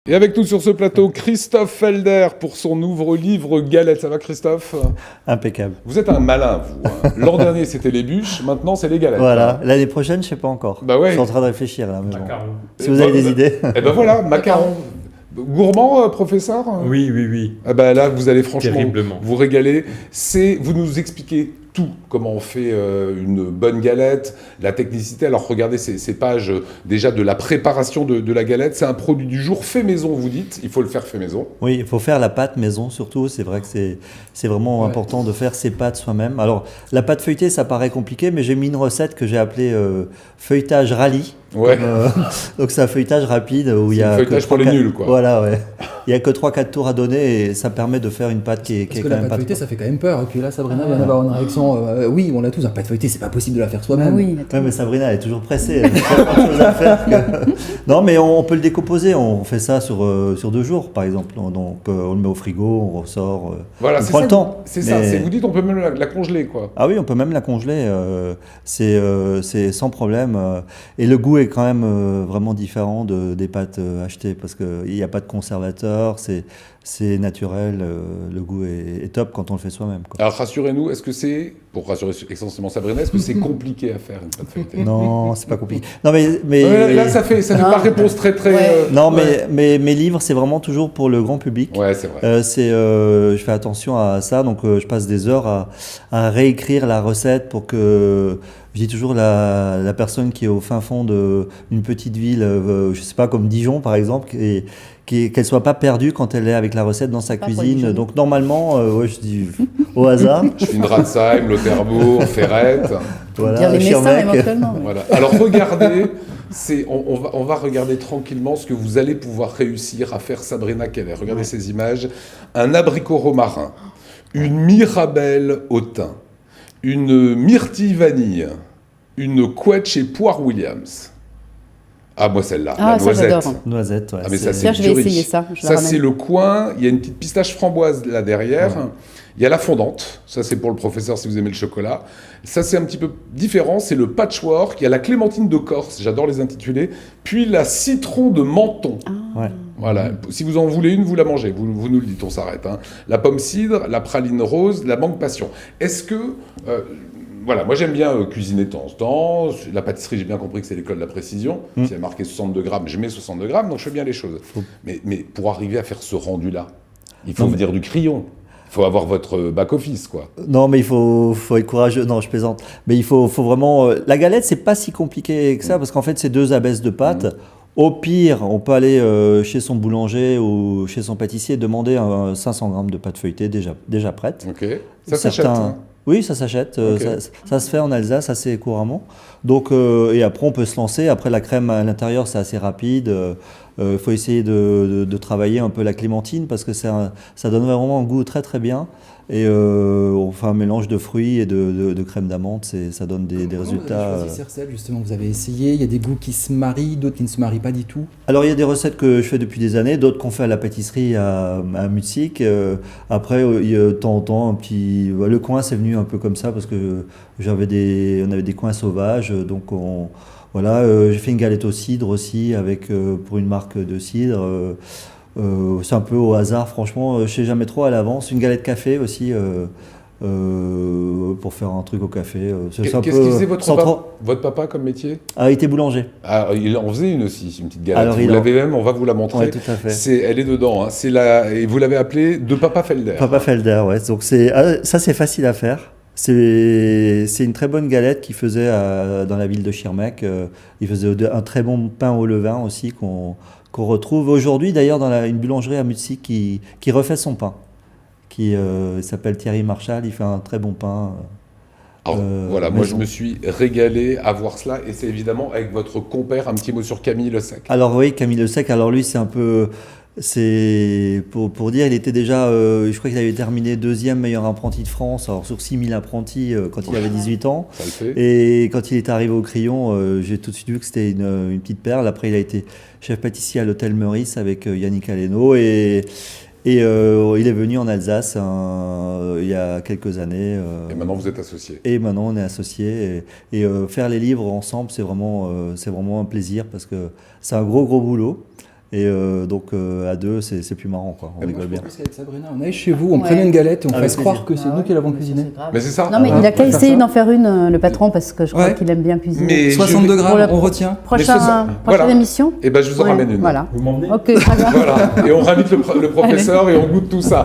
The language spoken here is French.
Et avec nous sur ce plateau, Christophe Felder pour son nouveau livre Galette. Ça va Christophe? Impeccable. Vous êtes un malin, vous. L'an dernier, c'était les bûches, maintenant, c'est les galettes. Voilà, l'année prochaine, je sais pas encore. Bah ouais. Je suis en train de réfléchir là. Mais bon. Macaron. Si vous avez des idées. Eh ben voilà, macaron. Gourmand, professeur? Oui, oui, oui. Ah ben là, vous allez franchement Terriblement. vous régaler. Vous nous expliquez tout, comment on fait une bonne galette, la technicité. Alors regardez ces pages déjà de la préparation de la galette. C'est un produit du jour fait maison, vous dites. Il faut le faire fait maison. Oui, il faut faire la pâte maison surtout. C'est vrai que c'est vraiment important de faire ses pâtes soi-même. Alors, la pâte feuilletée, ça paraît compliqué, mais j'ai mis une recette que j'ai appelée feuilletage rallye. Ouais. Donc, c'est un feuilletage rapide où il y a. Feuilletage pour les nuls, quoi. Voilà, ouais. Il n'y a que 3-4 tours à donner et ça permet de faire une pâte qui est Parce que quand la même pâte pas feuilletée, trop. ça fait quand même peur. Et puis là, Sabrina vient d'avoir une réaction. Oui, on l'a tous. La pâte feuilletée, c'est pas possible de la faire soi-même. Bah oui, Ouais, mais Sabrina, elle est toujours pressée. Elle a tellement de choses à faire que... Non, mais on peut le décomposer. On fait ça sur 2 jours, par exemple. Donc, on le met au frigo, on ressort. Voilà, on c'est prend ça. le temps. C'est ça. Mais- Vous dites, on peut même la congeler, quoi. Ah oui, on peut même la congeler. C'est sans problème. Et le goût est quand même vraiment différent des pâtes achetées parce qu'il n'y a pas de conservateur. C'est naturel. Le goût est top quand on le fait soi-même, quoi. Alors rassurez-nous, est-ce que c'est, pour rassurer essentiellement Sabrina, est-ce que c'est compliqué à faire une pâte feuilletée? Non, c'est pas compliqué. Non, mais Là, ça fait pas réponse très. Ouais. non, Ouais. mais mes livres, c'est vraiment toujours pour le grand public. Ouais, c'est vrai. Je fais attention à ça, donc je passe des heures à réécrire la recette pour que, je dis toujours, la personne qui est au fin fond d'une petite ville, je sais pas, comme Dijon par exemple, qu'elle soit pas perdue quand elle est avec la recette dans sa Pas pour cuisine. Dijon. Donc normalement, ouais, je dis au hasard. Je suis une Ratsheim, Lauterbourg, Ferrette. Voilà, Dire les Messins Schirmeck. éventuellement. Voilà. Alors regardez, on va regarder tranquillement ce que vous allez pouvoir réussir à faire, Sabrina Keller. Regardez ces images. Un abricot romarin, une mirabelle au thym, une myrtille vanille, une couette et poire Williams. Ah, moi celle-là, Ah, la ça, noisette. j'adore. Noisette, ouais. Ah, mais ça, c'est Tiens, je vais purée. essayer ça. Je la Ça, ramène. c'est le coin. Il y a une petite pistache framboise là derrière. Ouais. Il y a la fondante. Ça, c'est pour le professeur si vous aimez le chocolat. Ça, c'est un petit peu différent. C'est le patchwork. Il y a la clémentine de Corse. J'adore les intituler. Puis la citron de Menton. Ouais. Voilà. Si vous en voulez une, vous la mangez. Vous nous le dites, on s'arrête. Hein. La pomme cidre, la praline rose, la mangue passion. Est-ce que... voilà, moi j'aime bien cuisiner de temps en temps. La pâtisserie, j'ai bien compris que c'est l'école de la précision. Si il y a marqué 62 grammes, je mets 62 grammes, donc je fais bien les choses. Mais pour arriver à faire ce rendu-là, il faut venir du crayon. Il faut avoir votre back-office, quoi. Non, mais il faut être courageux. Non, je plaisante. Mais il faut vraiment. La galette, c'est pas si compliqué que ça, parce qu'en fait, c'est 2 abesses de pâte. Au pire, on peut aller chez son boulanger ou chez son pâtissier et demander 500 grammes de pâte feuilletée déjà prête. Ok. Ça s'achète. Hein. Oui, ça s'achète. Ok. Ça se fait en Alsace assez couramment. Donc, et après, on peut se lancer. Après, la crème à l'intérieur, c'est assez rapide. Il faut essayer de travailler un peu la clémentine parce que ça donne vraiment un goût très très bien. Et on fait un mélange de fruits et de crème d'amande, ça donne des Comment résultats. Vous avez choisi ces recettes, justement, vous avez essayé. Il y a des goûts qui se marient, d'autres qui ne se marient pas du tout. Alors il y a des recettes que je fais depuis des années, d'autres qu'on fait à la pâtisserie à Mutzig. Après, il y a de temps en temps un petit. Le coin, c'est venu un peu comme ça parce que on avait des coins sauvages, donc voilà. J'ai fait une galette au cidre aussi avec pour une marque de cidre. C'est un peu au hasard, franchement, je sais jamais trop à l'avance. Une galette café aussi pour faire un truc au café. Qu'est-ce qu'il faisait votre papa comme métier? Ah, il était boulanger. Ah, il en faisait une aussi, une petite galette. Alors, vous l'avez même, on va vous la montrer. Ouais, tout à fait. Elle est dedans. Hein. Et vous l'avez appelée de Papa Felder. Papa Felder, ouais. Donc ça c'est facile à faire. C'est une très bonne galette qu'il faisait dans la ville de Schirmeck. Il faisait un très bon pain au levain aussi qu'on retrouve aujourd'hui d'ailleurs dans une boulangerie à Mutzig qui refait son pain. Il s'appelle Thierry Marchal, il fait un très bon pain. Alors, voilà, moi je maison. me suis régalé à voir cela et c'est évidemment avec votre compère, un petit mot sur Camille Le Sec. Alors oui, Camille Le Sec, alors lui c'est un peu... C'est pour dire, il était déjà, je crois qu'il avait terminé 2e meilleur apprenti de France, alors sur 6000 apprentis quand il avait 18 ans. Ça le fait. Et quand il est arrivé au Crayon, j'ai tout de suite vu que c'était une petite perle. Après, il a été chef pâtissier à l'hôtel Meurice avec Yannick Aleno et il est venu en Alsace il y a quelques années. Et maintenant vous êtes associé. Et maintenant on est associés. Et faire les livres ensemble, c'est vraiment un plaisir parce que c'est un gros boulot. Et donc à deux, c'est plus marrant, quoi. On rigole bien. Parce qu'avec Sabrina, on allait chez vous, on prenait une galette et on Avec faisait croire plaisir. que c'est nous qui l'avons cuisinée. Mais c'est ça. Non, mais il a qu'à essayer d'en faire une, le patron, parce que je crois Ouais. qu'il aime bien cuisiner. Mais 62 Pour grammes, le- on retient. Mais c'est ça. Prochaine Voilà. émission. Et ben je vous en Oui, ramène une. Voilà. Vous m'emmenez Ok, très bien. Voilà. Et on invite le professeur et on goûte tout ça.